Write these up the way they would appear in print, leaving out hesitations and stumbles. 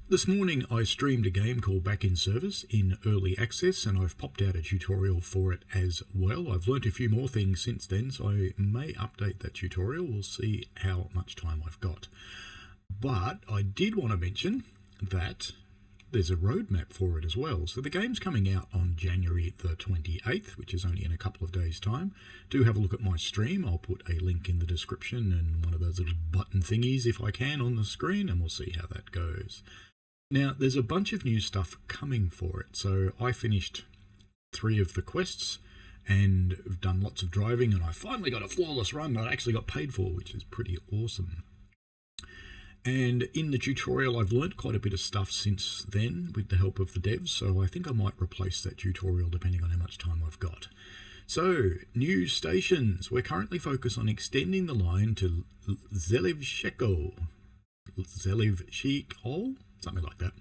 This morning I streamed a game called Back in Service in early access, and I've popped out a tutorial for it as well. I've learnt a few more things since then, so I may update that tutorial. We'll see how much time I've got. But I did want to mention that there's a roadmap for it as well. So the game's coming out on January the 28th, which is only in a couple of days' time. Do have a look at my stream. I'll put a link in the description and one of those little button thingies if I can on the screen, and we'll see how that goes. Now, there's a bunch of new stuff coming for it. So I finished 3 of the quests and have done lots of driving, and I finally got a flawless run that I actually got paid for, which is pretty awesome. And in the tutorial, I've learnt quite a bit of stuff since then with the help of the devs, so I think I might replace that tutorial depending on how much time I've got. So, new stations. We're currently focused on extending the line to Zelivsheko. Zelivsheko? Something like that.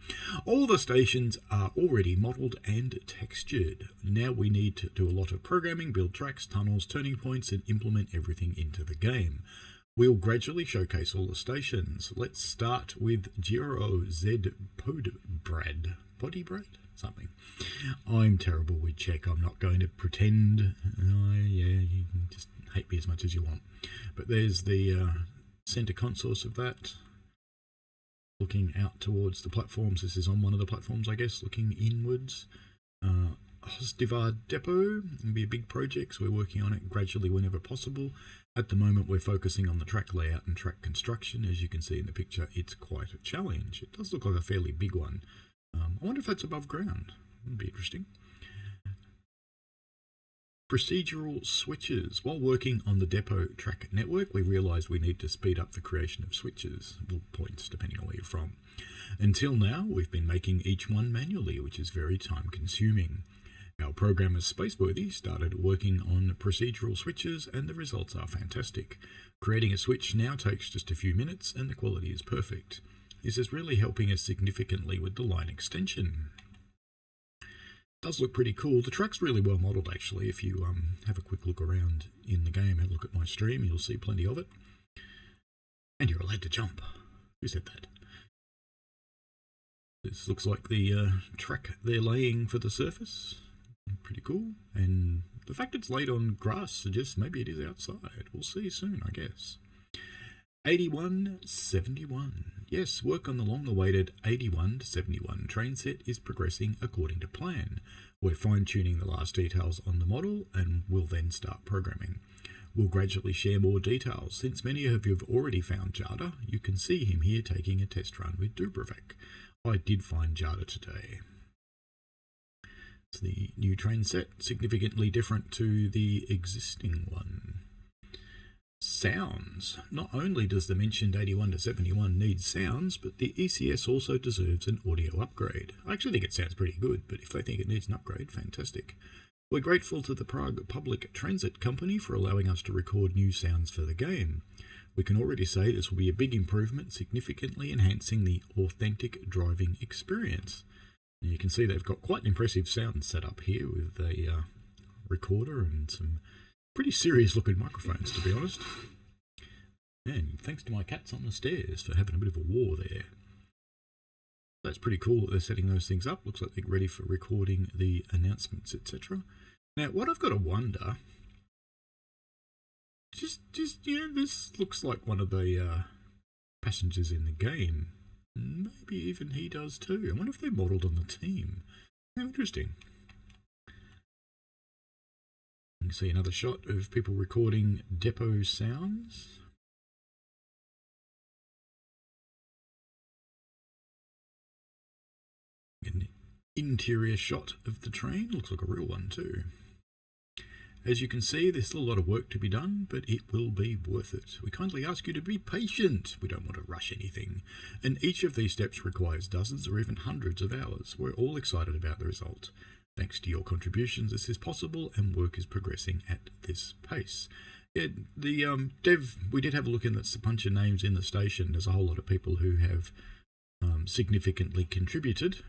All the stations are already modelled and textured. Now we need to do a lot of programming, build tracks, tunnels, turning points, and implement everything into the game. We'll gradually showcase all the stations. Let's start with Giro Z Podbrad. Podbrad? Something. I'm terrible with Czech. I'm not going to pretend. Yeah, you can just hate me as much as you want. But there's the centre console of that. Looking out towards the platforms. This is on one of the platforms, I guess, looking inwards. Hostivar Depot will be a big project, so we're working on it gradually whenever possible. At the moment, we're focusing on the track layout and track construction. As you can see in the picture, it's quite a challenge. It does look like a fairly big one. I wonder if that's above ground. That'd be interesting. Procedural switches. While working on the depot track network, we realised we need to speed up the creation of switches, or points, depending on where you're from. Until now, we've been making each one manually, which is very time consuming. Our programmer Spaceworthy started working on procedural switches, and the results are fantastic. Creating a switch now takes just a few minutes and the quality is perfect. This is really helping us significantly with the line extension. It does look pretty cool. The track's really well modelled actually. If you have a quick look around in the game and look at my stream, you'll see plenty of it. And you're allowed to jump. Who said that? This looks like the track they're laying for the surface. Pretty cool. And the fact it's laid on grass suggests maybe it is outside. We'll see soon, I guess. 8171. Yes, work on the long-awaited 8171 train set is progressing according to plan. We're fine-tuning the last details on the model and will then start programming. We'll gradually share more details. Since many of you have already found Jada, you can see him here taking a test run with Dubrovec. I did find Jada today. It's the new train set, significantly different to the existing one. Sounds. Not only does the mentioned 81 to 71 need sounds, but the ECS also deserves an audio upgrade. I actually think it sounds pretty good, but if they think it needs an upgrade, fantastic. We're grateful to the Prague Public Transit Company for allowing us to record new sounds for the game. We can already say this will be a big improvement, significantly enhancing the authentic driving experience. And you can see they've got quite an impressive sound setup here with a recorder and some pretty serious looking microphones, to be honest. And thanks to my cats on the stairs for having a bit of a war there. That's pretty cool that they're setting those things up. Looks like they're ready for recording the announcements, etc. Now, what I've got to wonder, just this looks like one of the passengers in the game. Maybe even he does too. I wonder if they're modelled on the team. How interesting. You can see another shot of people recording depot sounds. An interior shot of the train. Looks like a real one too. As you can see, there's still a lot of work to be done, but it will be worth it. We kindly ask you to be patient. We don't want to rush anything. And each of these steps requires dozens or even hundreds of hours. We're all excited about the result. Thanks to your contributions, this is possible and work is progressing at this pace. Yeah, the dev, we did have a look in a bunch of names in the station. There's a whole lot of people who have significantly contributed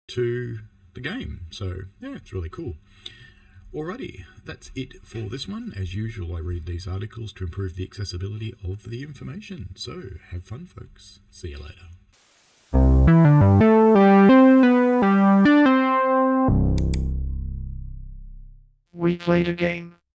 to the game. So, yeah, it's really cool. Alrighty, that's it for this one. As usual, I read these articles to improve the accessibility of the information. So, have fun, folks. See you later. We played a game.